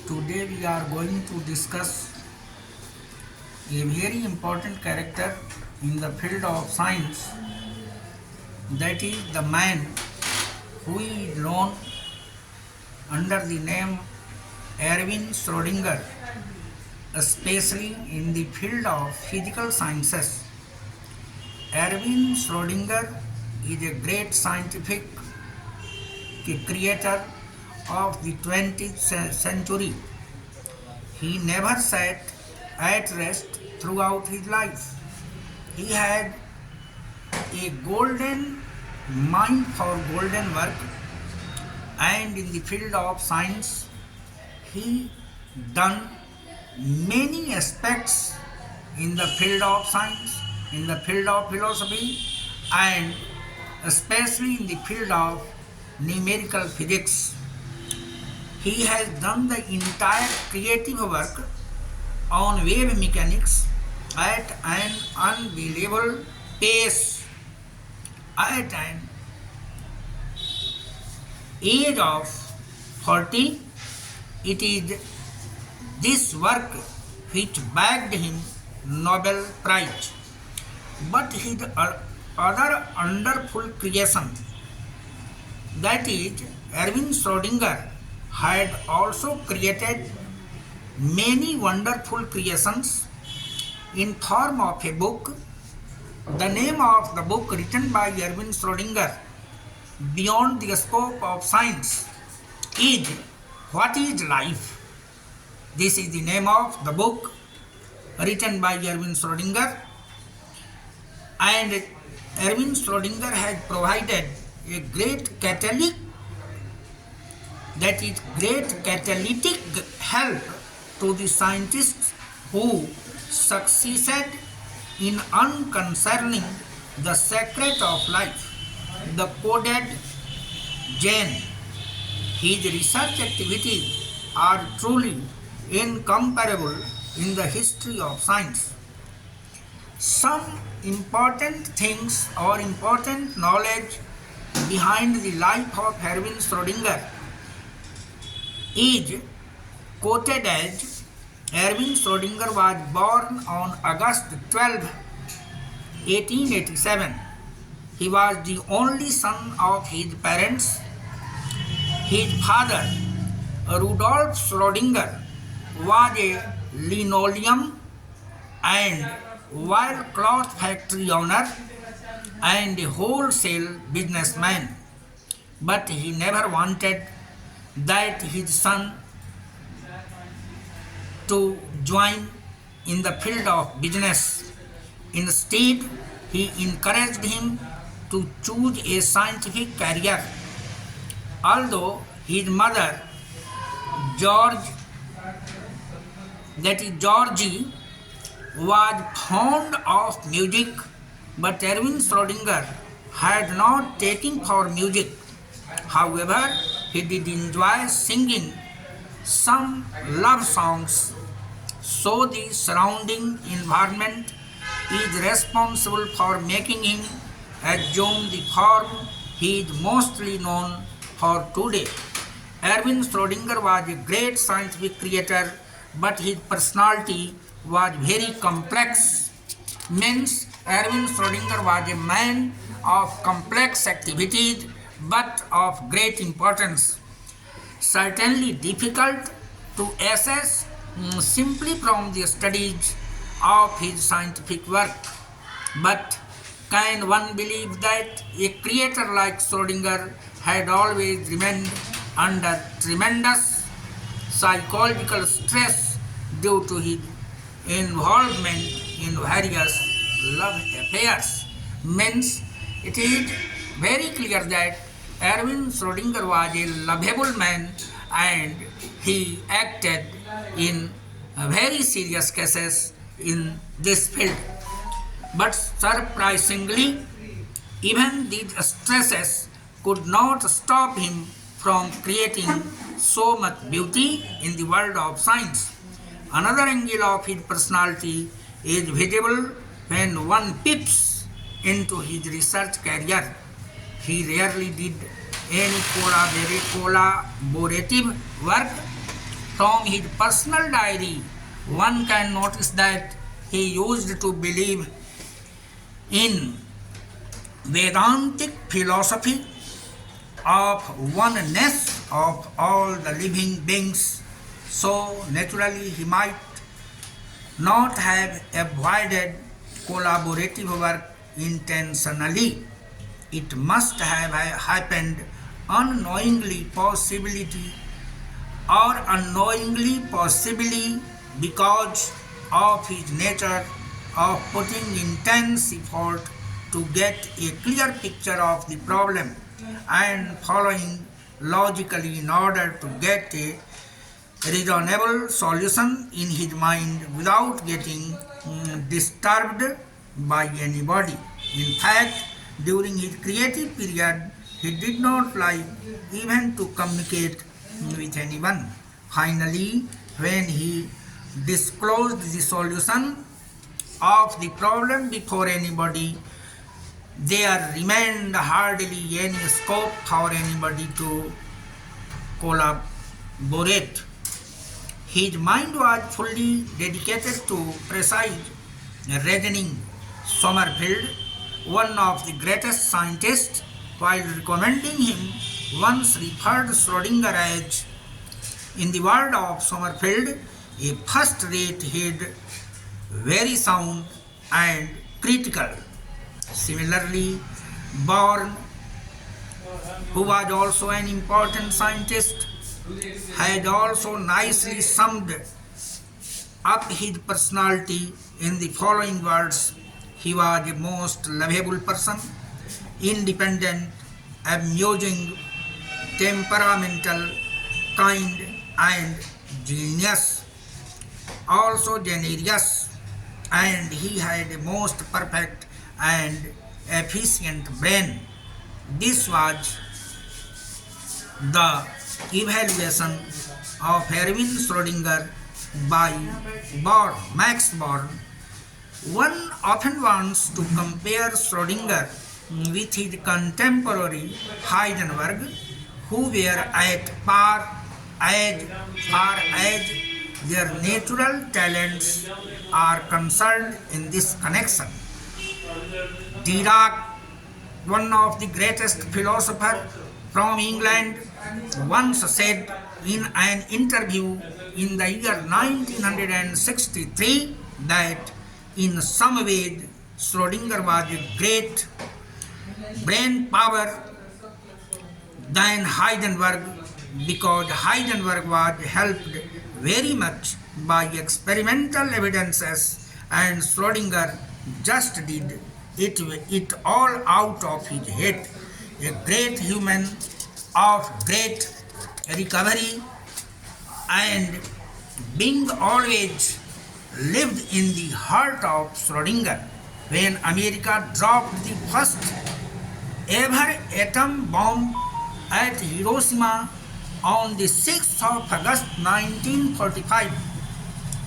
Today we are going to discuss a very important character in the field of science, that is the man who is known under the name Erwin Schrödinger, especially in the field of physical sciences. Erwin Schrödinger is a great scientific creator of the 20th century. He never sat at rest throughout his life. He had a golden mind for golden work, and in the field of science he done many aspects in the field of science, in the field of philosophy, and especially in the field of numerical physics. He has done the entire creative work on wave mechanics at an unbelievable pace. At an age of 40, it is this work which bagged him Nobel Prize. But his other wonderful creation, that is, Erwin Schrödinger had also created many wonderful creations in form of a book. The name of the book written by Erwin Schrödinger, Beyond the Scope of Science, is What is Life? This is the name of the book written by Erwin Schrödinger, and Erwin Schrödinger has provided a great catalytic help to the scientists who succeeded in unconcerning the secret of life, the coded gene. His research activities are truly incomparable in the history of science. Some important things or important knowledge behind the life of Erwin Schrödinger is quoted as: Erwin Schrödinger was born on August 12, 1887. He was the only son of his parents. His father, Rudolf Schrödinger, was a linoleum and wire cloth factory owner and a wholesale businessman. But he never wanted that his son to join in the field of business. Instead, he encouraged him to choose a scientific career. Although his mother, Georgie, was fond of music, but Erwin Schrödinger had not taken for music. However, he did enjoy singing some love songs, so the surrounding environment is responsible for making him assume the form he is mostly known for today. Erwin Schrödinger was a great scientific creator, but his personality was very complex. Means Erwin Schrödinger was a man of complex activities but of great importance. Certainly difficult to assess simply from the studies of his scientific work. But can one believe that a creator like Schrödinger had always remained under tremendous psychological stress due to his involvement in various love affairs? Means it is very clear that Erwin Schrödinger was a lovable man and he acted in very serious cases in this field. But surprisingly, even these stresses could not stop him from creating so much beauty in the world of science. Another angle of his personality is visible when one peeps into his research career. He rarely did any collaborative work From his personal diary, one can notice that he used to believe in Vedantic philosophy of oneness of all the living beings. So naturally he might not have avoided collaborative work intentionally. It must have happened unknowingly, possibly because of his nature of putting intense effort to get a clear picture of the problem and following logically in order to get a reasonable solution in his mind without getting disturbed by anybody. In fact, during his creative period, he did not like even to communicate with anyone. Finally, when he disclosed the solution of the problem before anybody, there remained hardly any scope for anybody to collaborate. His mind was fully dedicated to precise reasoning. Sommerfeld, one of the greatest scientists, while recommending him, once referred Schrödinger as, in the word of Sommerfeld, a first-rate head, very sound and critical. Similarly, Born, who was also an important scientist, had also nicely summed up his personality in the following words. He was a most lovable person, independent, amusing, temperamental, kind, and genius, also generous, and he had a most perfect and efficient brain. This was the evaluation of Erwin Schrödinger by Max Born. One often wants to compare Schrödinger with his contemporary Heisenberg, who were at par as far as their natural talents are concerned in this connection. Dirac, one of the greatest philosophers from England, once said in an interview in the year 1963 that in some ways Schrödinger was a great brain power than Heisenberg because Heisenberg was helped very much by experimental evidences and Schrödinger just did it all out of his head. A great human of great recovery and being always lived in the heart of Schrödinger. When America dropped the first ever atom bomb at Hiroshima on the 6th of August 1945,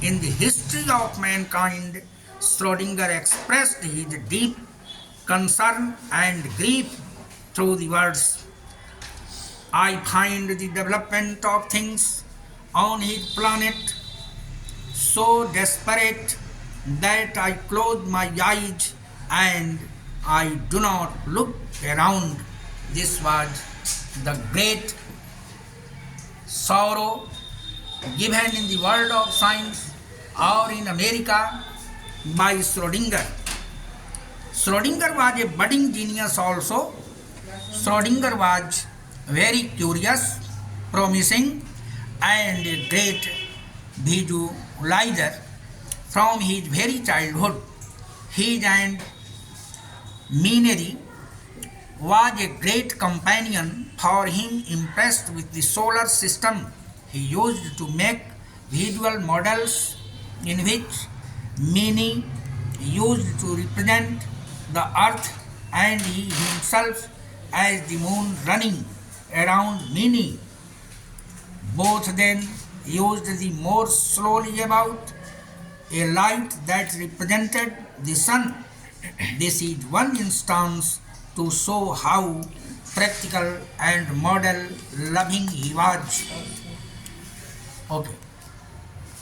in the history of mankind, Schrödinger expressed his deep concern and grief through the words, I find the development of things on his planet so desperate that I close my eyes and I do not look around. This was the great sorrow given in the world of science or in America by Schrödinger. Schrödinger was a budding genius also. Schrödinger was very curious, promising, and a great visualizer from his very childhood. He and Menery was a great companion for him, impressed with the solar system. He used to make visual models in which Mene used to represent the earth and he himself as the moon running around Mene. Both then used the more slowly about a light that represented the sun. This is one instance to show how practical and model loving he was. Okay.